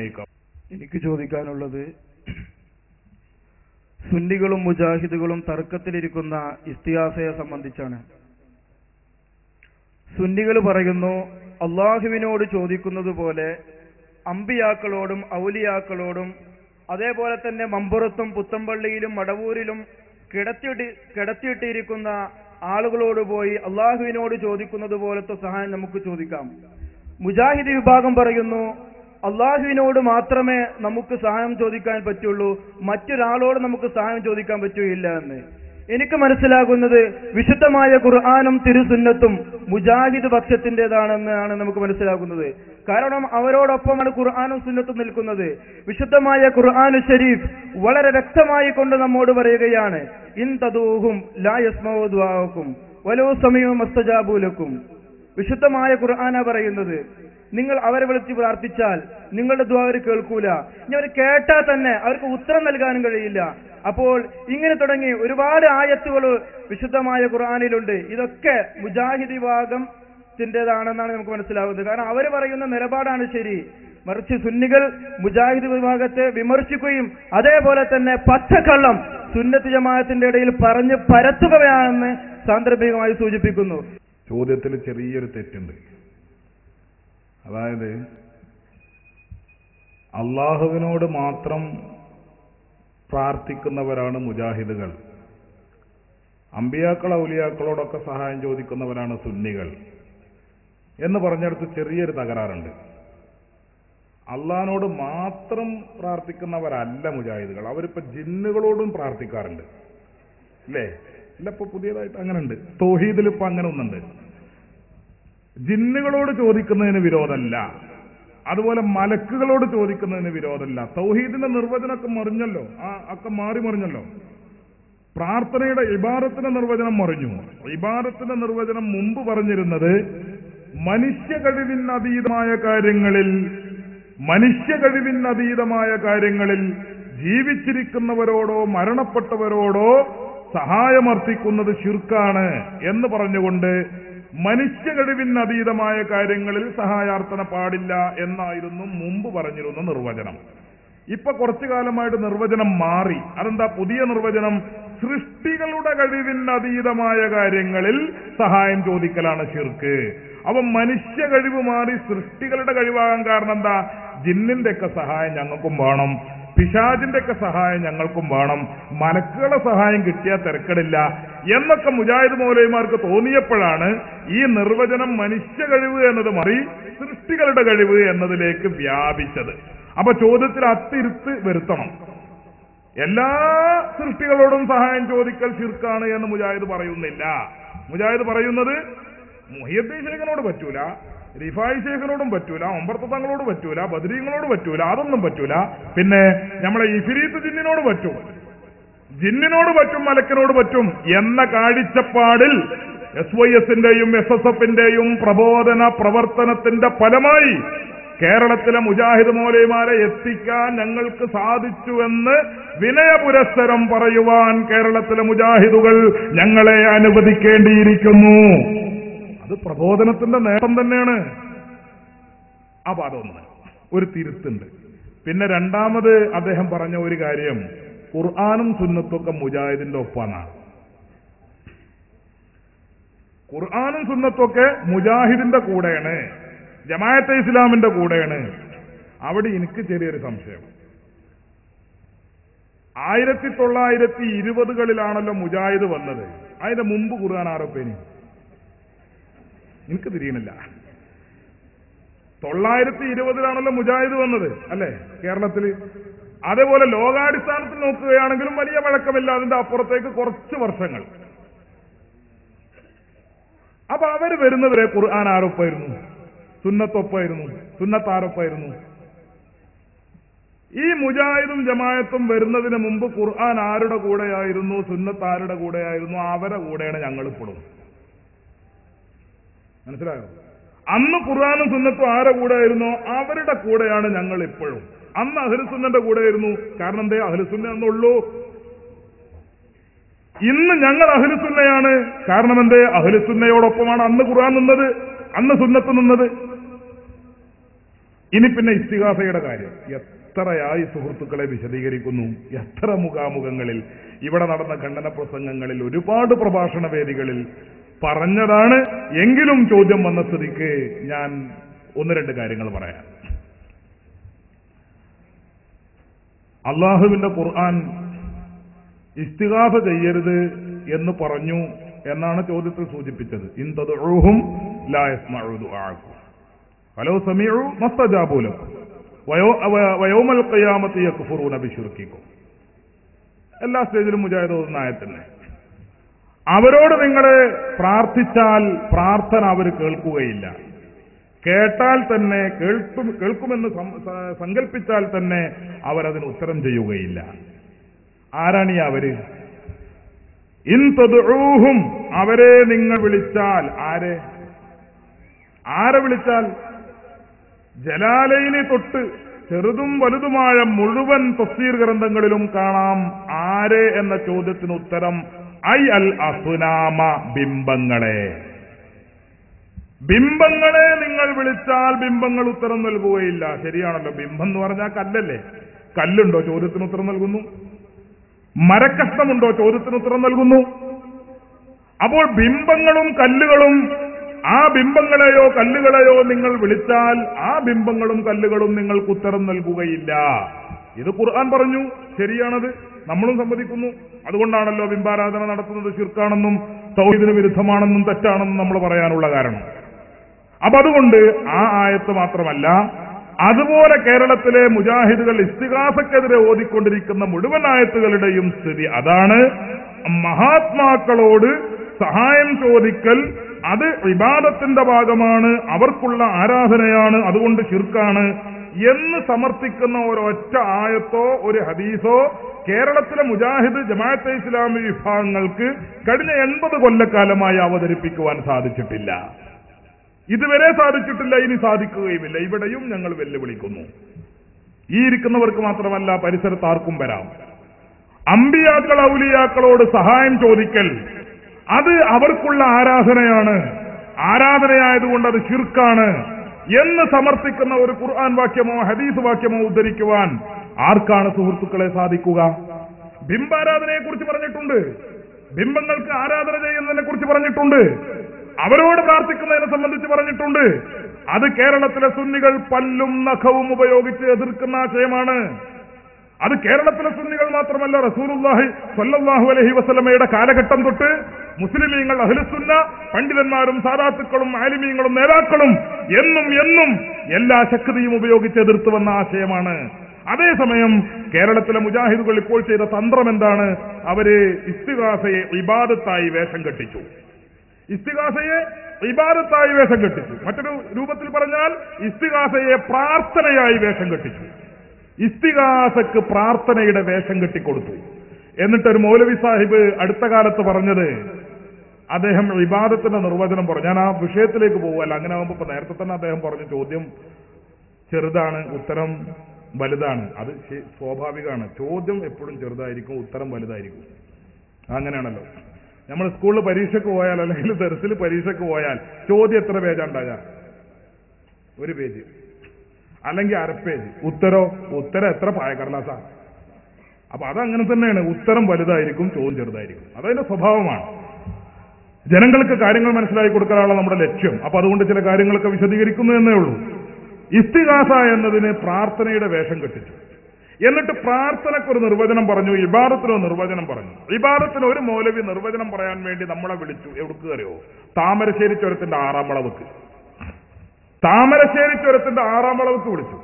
ഉന്നയിക്കാം. എനിക്ക് ചോദിക്കാനുള്ളത്, സുന്നികളും മുജാഹിദുകളും തർക്കത്തിലിരിക്കുന്ന ഇസ്തിഹാസയെ സംബന്ധിച്ചാണ്. സുന്നികൾ പറയുന്നു, അള്ളാഹുവിനോട് ചോദിക്കുന്നത് പോലെ അമ്പിയാക്കളോടും ഔലിയാക്കളോടും അതേപോലെ തന്നെ മമ്പുറത്തും പുത്തമ്പള്ളിയിലും മടവൂരിലും കിടത്തിയിട്ടിരിക്കുന്ന ആളുകളോട് പോയി അള്ളാഹുവിനോട് ചോദിക്കുന്നത് പോലത്തെ സഹായം നമുക്ക് ചോദിക്കാം. മുജാഹിദ് വിഭാഗം പറയുന്നു, അള്ളാഹുവിനോട് മാത്രമേ നമുക്ക് സഹായം ചോദിക്കാൻ പറ്റുള്ളൂ, മറ്റൊരാളോട് നമുക്ക് സഹായം ചോദിക്കാൻ പറ്റുകയില്ല എന്ന്. എനിക്ക് മനസ്സിലാകുന്നത് വിശുദ്ധമായ ഖുർആനും തിരുസുന്നത്തും മുജാഹിദ് പക്ഷത്തിൻ്റെതാണെന്നാണ് നമുക്ക് മനസ്സിലാകുന്നത്. കാരണം അവരോടൊപ്പമാണ് ഖുർആനും സുന്നത്തും നിൽക്കുന്നത്. വിശുദ്ധമായ ഖുർആനു ശരീഫ് വളരെ വ്യക്തമായി കൊണ്ട് നമ്മോട് പറയുകയാണ്, ഇൻ തദൂഹും ലാ യസ്മഉ ദുആഅക്കും വലൗ സമീഉ മസ്തജാബു ലക്കും. വിശുദ്ധമായ ഖുർആനാ പറയുന്നത്, നിങ്ങൾ അവരെ വിളിച്ച് പ്രാർത്ഥിച്ചാൽ നിങ്ങളുടെ ദുആ അവർ കേൾക്കൂല, ഇനി അവർ കേട്ടാൽ തന്നെ അവർക്ക് ഉത്തരം നൽകാനും കഴിയില്ല. അപ്പോൾ ഇങ്ങനെ തുടങ്ങി ഒരുപാട് ആയത്തുകൾ വിശുദ്ധമായ ഖുർആനിലുണ്ട്. ഇതൊക്കെ മുജാഹിദ് വിഭാഗത്തിൻ്റെതാണെന്നാണ് നമുക്ക് മനസ്സിലാകുന്നത്. കാരണം അവർ പറയുന്ന നിലപാടാണ് ശരി. മറിച്ച് സുന്നികൾ മുജാഹിദ് വിഭാഗത്തെ വിമർശിക്കുകയും അതേപോലെ തന്നെ പച്ചക്കള്ളം സുന്നത്ത് ജമാഅത്തിന്റെ ഇടയിൽ പറഞ്ഞ് പരത്തുകയാണെന്ന് സാന്ദർഭികമായി സൂചിപ്പിക്കുന്നു. ചോദ്യത്തിൽ ചെറിയൊരു തെറ്റുണ്ട്. അതായത് അള്ളാഹുവിനോട് മാത്രം പ്രാർത്ഥിക്കുന്നവരാണ് മുജാഹിദുകൾ, അമ്പിയാക്കൾ ഔലിയാക്കളോടൊക്കെ സഹായം ചോദിക്കുന്നവരാണ് സുന്നികൾ എന്ന് പറഞ്ഞെടുത്ത് ചെറിയൊരു തകരാറുണ്ട്. അള്ളാഹിനോട് മാത്രം പ്രാർത്ഥിക്കുന്നവരല്ല മുജാഹിദുകൾ. അവരിപ്പോ ജിന്നുകളോടും പ്രാർത്ഥിക്കാറുണ്ട്, അല്ലേ? ഇല്ല, ഇപ്പൊ പുതിയതായിട്ട് അങ്ങനെ ഉണ്ട്. തൗഹീദിൽ ഇപ്പൊ അങ്ങനെ ഒന്നുണ്ട്. ജിന്നുകളോട് ചോദിക്കുന്നതിന് വിരോധമല്ല, അതുപോലെ മലക്കുകളോട് ചോദിക്കുന്നതിന് വിരോധമല്ല. തൗഹീദിന്റെ നിർവചനമൊക്കെ മറിഞ്ഞല്ലോ, ഒക്കെ മാറി മറിഞ്ഞല്ലോ. പ്രാർത്ഥനയുടെ ഇബാദത്തിന്റെ നിർവചനം മറിഞ്ഞു. ഇബാദത്തിന്റെ നിർവചനം മുമ്പ് പറഞ്ഞിരുന്നത് മനുഷ്യ കഴിവിനതീതമായ കാര്യങ്ങളിൽ ജീവിച്ചിരിക്കുന്നവരോടോ മരണപ്പെട്ടവരോടോ സഹായമർത്ഥിക്കുന്നത് ശിർക്കാണ് എന്ന് പറഞ്ഞുകൊണ്ട് മനുഷ്യ കഴിവിനതീതമായ കാര്യങ്ങളിൽ സഹായാർത്ഥന പാടില്ല എന്നായിരുന്നു മുമ്പ് പറഞ്ഞിരുന്ന നിർവചനം. ഇപ്പൊ കുറച്ചു കാലമായിട്ട് നിർവചനം മാറി. അതെന്താ പുതിയ നിർവചനം? സൃഷ്ടികളുടെ കഴിവിനതീതമായ കാര്യങ്ങളിൽ സഹായം ചോദിക്കലാണ് ശിർക്ക്. അപ്പൊ മനുഷ്യ കഴിവ് മാറി സൃഷ്ടികളുടെ കഴിവാകാൻ കാരണം എന്താ? ജിന്നിന്റെ ഒക്കെ സഹായം ഞങ്ങൾക്കും വേണം, പിശാചിന്റെ ഒക്കെ സഹായം ഞങ്ങൾക്കും വേണം, മലക്കുകളുടെ സഹായം കിട്ടിയാൽ തിരക്കടില്ല എന്നൊക്കെ മുജാഹിദ് മൗലവിമാർക്ക് തോന്നിയപ്പോഴാണ് ഈ നിർവചനം മനുഷ്യ കഴിവ് എന്നത് മാറി സൃഷ്ടികളുടെ കഴിവ് എന്നതിലേക്ക് വ്യാപിച്ചത്. അപ്പൊ ചോദ്യത്തിൽ അത്തിരുത്ത് വരുത്തണം. എല്ലാ സൃഷ്ടികളോടും സഹായം ചോദിക്കൽ ശിർക്കാണ് എന്ന് മുജാഹിദ് പറയുന്നില്ല. മുജാഹിദ് പറയുന്നത് മുഹിയുദ്ദീൻ ശൈഖിനോട് പറ്റൂല, റിഫായി ശൈഖിനോടും പറ്റൂല, ഒമ്പർത്ത തങ്ങളോട് പറ്റൂല, ബദരീങ്ങളോട് പറ്റൂല, അതൊന്നും പറ്റൂല. പിന്നെ നമ്മളെ ഇഫ്രീത്ത് ജിന്നിനോട് പറ്റും, ജിന്നിനോട് പറ്റും, മലക്കിനോട് പറ്റും എന്ന കാഴ്ചപ്പാടിൽ SYSന്റെയും SSFന്റെയും പ്രബോധന പ്രവർത്തനത്തിന്റെ ഫലമായി കേരളത്തിലെ മുജാഹിദ് മൗലവിമാരെ എത്തിക്കാൻ ഞങ്ങൾക്ക് സാധിച്ചുവെന്ന് വിനയപുരസ്സരം പറയുവാൻ കേരളത്തിലെ മുജാഹിദുകൾ ഞങ്ങളെ അനുവദിക്കേണ്ടിയിരിക്കുന്നു. അത് പ്രബോധനത്തിന്റെ നേട്ടം തന്നെയാണ്. അപ്പൊ അതൊന്ന് ഒരു തിരുത്തുണ്ട്. പിന്നെ രണ്ടാമത് അദ്ദേഹം പറഞ്ഞ ഒരു കാര്യം, ഖുർആനും സുന്നത്തൊക്കെ മുജാഹിദിന്റെ ഒപ്പാണ്. ഖുർആനും സുന്നത്തൊക്കെ മുജാഹിദിന്റെ കൂടെയാണ്, ജമാഅത്തെ ഇസ്ലാമിന്റെ കൂടെയാണ്. അവിടെ എനിക്ക് ചെറിയൊരു സംശയം. 1920കളിലാണല്ലോ മുജാഹിദ് വന്നത്. അതിന്റെ മുമ്പ് ഖുർആൻ ആരോപ്പേനി എനിക്ക് തിരിയണില്ല. 920ലാണല്ലോ മുജാഹിദ് വന്നത്, അല്ലെ കേരളത്തിൽ? അതേപോലെ ലോകാടിസ്ഥാനത്തിൽ നോക്കുകയാണെങ്കിലും വലിയ വഴക്കമില്ല, അതിന്റെ അപ്പുറത്തേക്ക് കുറച്ച് വർഷങ്ങൾ. അപ്പൊ അവര് വരുന്നവരെ ഖുർആൻ ആരോപ്പായിരുന്നു, സുന്നത്തൊപ്പായിരുന്നു, സുന്നത്താരോപ്പായിരുന്നു. ഈ മുജാഹിദും ജമാഅത്തും വരുന്നതിന് മുമ്പ് ഖുർആൻ ആരുടെ കൂടെയായിരുന്നു, സുന്നത്ത് ആരുടെ കൂടെയായിരുന്നു? അവരെ കൂടെയാണ് ഞങ്ങൾ ഇപ്പോഴും. മനസ്സിലായോ? അന്ന് ഖുർആനും സുന്നത്തും ആരുടെ കൂടെയായിരുന്നോ അവരുടെ കൂടെയാണ് ഞങ്ങൾ ഇപ്പോഴും. അന്ന് അഹ്ലുസുന്നന്റെ കൂടെയായിരുന്നു. കാരണം എന്തേ? അഹ്ലുസുന്ന എന്നുള്ളൂ. ഇന്ന് ഞങ്ങൾ അഹ്ലുസുന്നയാണ്. കാരണം എന്തേ? അഹ്ലുസുന്നയോടൊപ്പമാണ് അന്ന് ഖുർആൻ നിന്നത്, അന്ന് സുന്നത്ത് നിന്നത്. ഇനി പിന്നെ ഇസ്തിഗാസയുടെ കാര്യം എത്രയായി സുഹൃത്തുക്കളെ വിശദീകരിക്കുന്നു. എത്ര മുഖാമുഖങ്ങളിൽ, ഇവിടെ നടന്ന ഖണ്ഡന പ്രസംഗങ്ങളിൽ, ഒരുപാട് പ്രഭാഷണ വേദികളിൽ പറഞ്ഞതാണ്. എങ്കിലും ചോദ്യം വന്ന സ്ഥിതിക്ക് ഞാൻ ഒന്ന് രണ്ട് കാര്യങ്ങൾ പറയാം. അള്ളാഹുവിന്റെ ഖുർആൻ ഇസ്തിഗാസ ചെയ്യരുത് എന്ന് പറഞ്ഞു എന്നാണ് ചോദ്യത്തിൽ സൂചിപ്പിച്ചത്. ഇൻ തദ്ഉഹും ലാ യസ്മഉ ദുആഅക്കും വലൗ സമീഉ മസ്തജാബു ലക്കും വയൗമൽ ഖിയാമത്തി യക്ഫുറൂന ബിശിർക്കിക്കും. എല്ലാ സ്റ്റേജിലും മുജാഹിദ് ഓതുന്ന ആയത്തന്നെ. അവരോട് നിങ്ങൾ പ്രാർത്ഥിച്ചാൽ പ്രാർത്ഥന അവർ കേൾക്കുകയില്ല. കേട്ടാൽ തന്നെ കേൾക്കുമെന്ന് സങ്കല്പിച്ചാൽ തന്നെ അവരതിന് ഉത്തരം ചെയ്യുകയില്ല. ആരാണീ അവര്? ഇൻ തദ്ഉഹും, അവരെ നിങ്ങൾ വിളിച്ചാൽ. ആരെ വിളിച്ചാൽ? ജലാലൈനി തൊട്ട് ചെറുതും വലുതുമായ മുഴുവൻ തഫ്സീർ ഗ്രന്ഥങ്ങളിലും കാണാം ആരെ എന്ന ചോദ്യത്തിന് ഉത്തരം ഐ അൽ അസ്നാമ, ബിംബങ്ങളെ. ബിംബങ്ങളെ നിങ്ങൾ വിളിച്ചാൽ ബിംബങ്ങൾ ഉത്തരം നൽകുകയില്ല. ശരിയാണല്ലോ, ബിംബം എന്ന് പറഞ്ഞാൽ കല്ലല്ലേ. കല്ലുണ്ടോ? ചോദ്യത്തിന് ഉത്തരം നൽകുന്നു. മരക്കഷ്ണമുണ്ടോ? ചോദ്യത്തിന് ഉത്തരം നൽകുന്നു. അപ്പോൾ ബിംബങ്ങളും കല്ലുകളും, ആ ബിംബങ്ങളെയോ കല്ലുകളെയോ നിങ്ങൾ വിളിച്ചാൽ ആ ബിംബങ്ങളും കല്ലുകളും നിങ്ങൾക്ക് ഉത്തരം നൽകുകയില്ല. ഇത് ഖുർആൻ പറഞ്ഞു, ശരിയാണത്, നമ്മളും സമ്മതിക്കുന്നു. അതുകൊണ്ടാണല്ലോ ബിംബാരാധന നടത്തുന്നത് ശിർക്കാണെന്നും തൗഹീദിന് വിരുദ്ധമാണെന്നും തെറ്റാണെന്നും നമ്മൾ പറയാനുള്ള കാരണം. അപ്പൊ അതുകൊണ്ട് ആ ആയത്ത് മാത്രമല്ല, അതുപോലെ കേരളത്തിലെ മുജാഹിദുകൾ ഇസ്തിഗാസക്കെതിരെ ഓതിക്കൊണ്ടിരിക്കുന്ന മുഴുവൻ ആയത്തുകളുടെയും സ്ഥിതി അതാണ്. മഹാത്മാക്കളോട് സഹായം ചോദിക്കൽ അത് ഇബാദത്തിന്റെ ഭാഗമാണ്, അവർക്കുള്ള ആരാധനയാണ്, അതുകൊണ്ട് ശിർക്കാണ് എന്ന് സമർത്ഥിക്കുന്ന ഒരൊറ്റ ആയത്തോ ഒരു ഹദീസോ കേരളത്തിലെ മുജാഹിദ് ജമാഅത്തെ ഇസ്ലാമി വിഭാഗങ്ങൾക്ക് കഴിഞ്ഞ 80 കൊല്ലക്കാലമായി അവതരിപ്പിക്കുവാൻ സാധിച്ചിട്ടില്ല. ഇതുവരെ സാധിച്ചിട്ടില്ല, ഇനി സാധിക്കുകയുമില്ല. ഇവിടെയും ഞങ്ങൾ വെല്ലുവിളിക്കുന്നു. ഈ ഇരിക്കുന്നവർക്ക് മാത്രമല്ല, പരിസരത്ത് ആർക്കും വരാം. അമ്പിയാക്കൾ ഔലിയാക്കളോട് സഹായം ചോദിക്കൽ അത് അവർക്കുള്ള ആരാധനയാണ്, ആരാധനയായതുകൊണ്ട് അത് ശിർക്കാണ് എന്ന് സമർത്ഥിക്കുന്ന ഒരു ഖുർആൻ വാക്യമോ ഹദീസ് വാക്യമോ ഉദ്ധരിക്കുവാൻ ആർക്കാണ് സുഹൃത്തുക്കളെ സാധിക്കുക? ബിംബാരാധനയെ കുറിച്ച് പറഞ്ഞിട്ടുണ്ട്, ബിംബങ്ങൾക്ക് ആരാധന ചെയ്യുന്നതിനെ കുറിച്ച് പറഞ്ഞിട്ടുണ്ട്, അവരോട് പ്രാർത്ഥിക്കുന്നതിനെ സംബന്ധിച്ച് പറഞ്ഞിട്ടുണ്ട്. അത് കേരളത്തിലെ സുന്നികൾ പല്ലും നഖവും ഉപയോഗിച്ച് എതിർക്കുന്ന ആശയമാണ്. അത് കേരളത്തിലെ സുന്നികൾ മാത്രമല്ല, റസൂലുള്ളാഹി സ്വല്ലല്ലാഹു അലൈഹി വസല്ലമയുടെ കാലഘട്ടം തൊട്ട് മുസ്ലിമീങ്ങൾ, അഹ്ലുസുന്ന പണ്ഡിതന്മാരും സാദാത്തുക്കളും ആലിമീങ്ങളും നേതാക്കളും എന്നും എല്ലാ ശക്തിയും ഉപയോഗിച്ച് എതിർത്തു വന്ന ആശയമാണ്. അതേസമയം കേരളത്തിലെ മുജാഹിദുകൾ ഇപ്പോൾ ചെയ്ത തന്ത്രം എന്താണ്? അവര് ഇസ്തിഗാസയെ ഇബാദത്തായി വേഷം കെട്ടിച്ചു. ഇസ്തിഗാസയെ ഇബാദത്തായി വേഷം കെട്ടിച്ചു. മറ്റൊരു രൂപത്തിൽ പറഞ്ഞാൽ ഇസ്തിഗാസയെ പ്രാർത്ഥനയായി വേഷം കെട്ടിച്ചു. ഇസ്തിഗാസക്ക് പ്രാർത്ഥനയുടെ വേഷം കെട്ടിക്കൊടുത്തു. എന്നിട്ടൊരു മൗലവി സാഹിബ് അടുത്ത കാലത്ത് പറഞ്ഞത്, അദ്ദേഹം ഇബാദത്തിന്റെ നിർവചനം പറഞ്ഞു. ഞാൻ ആ വിഷയത്തിലേക്ക് പോവുകയല്ല, അങ്ങനെ ആകുമ്പോൾ ഇപ്പൊ നേരത്തെ തന്നെ അദ്ദേഹം പറഞ്ഞു ചോദ്യം ചെറുതാണ്, ഉത്തരം വലുതാണ്. അത് സ്വാഭാവികമാണ്. ചോദ്യം എപ്പോഴും ചെറുതായിരിക്കും, ഉത്തരം വലുതായിരിക്കും. അങ്ങനെയാണല്ലോ. നമ്മൾ സ്കൂളിൽ പരീക്ഷയ്ക്ക് പോയാൽ അല്ലെങ്കിൽ ദർസിൽ പരീക്ഷയ്ക്ക് പോയാൽ ചോദ്യം എത്ര പേജാണ്ടാകാം? 1 പേജ് അല്ലെങ്കിൽ 1/2 പേജ്. ഉത്തരം എത്ര പായക്കടലാസാ? അപ്പൊ അതങ്ങനെ തന്നെയാണ്. ഉത്തരം വലുതായിരിക്കും, ചോദ്യം ചെറുതായിരിക്കും. അതതിന്റെ സ്വഭാവമാണ്. ജനങ്ങൾക്ക് കാര്യങ്ങൾ മനസ്സിലാക്കി കൊടുക്കാനുള്ള നമ്മുടെ ലക്ഷ്യം. അപ്പൊ അതുകൊണ്ട് ചില കാര്യങ്ങളൊക്കെ വിശദീകരിക്കുന്നു എന്നേ ഉള്ളൂ. ഇസ്തിഗാസ എന്നതിന് പ്രാർത്ഥനയുടെ വേഷം കെട്ടിച്ചു. എന്നിട്ട് പ്രാർത്ഥനയ്ക്കൊരു നിർവചനം പറഞ്ഞു, ഇബാദത്തിനൊരു നിർവചനം പറഞ്ഞു. ഇബാദത്തിന് ഒരു മൗലവി നിർവചനം പറയാൻ വേണ്ടി നമ്മളെ വിളിച്ചു. എവിടേക്ക് അറിയോ? താമരശ്ശേരി ചുരത്തിന്റെ 6ാം വളവുക്ക്. താമരശ്ശേരി ചുരത്തിന്റെ 6ാം വളവുക്ക് വിളിച്ചു.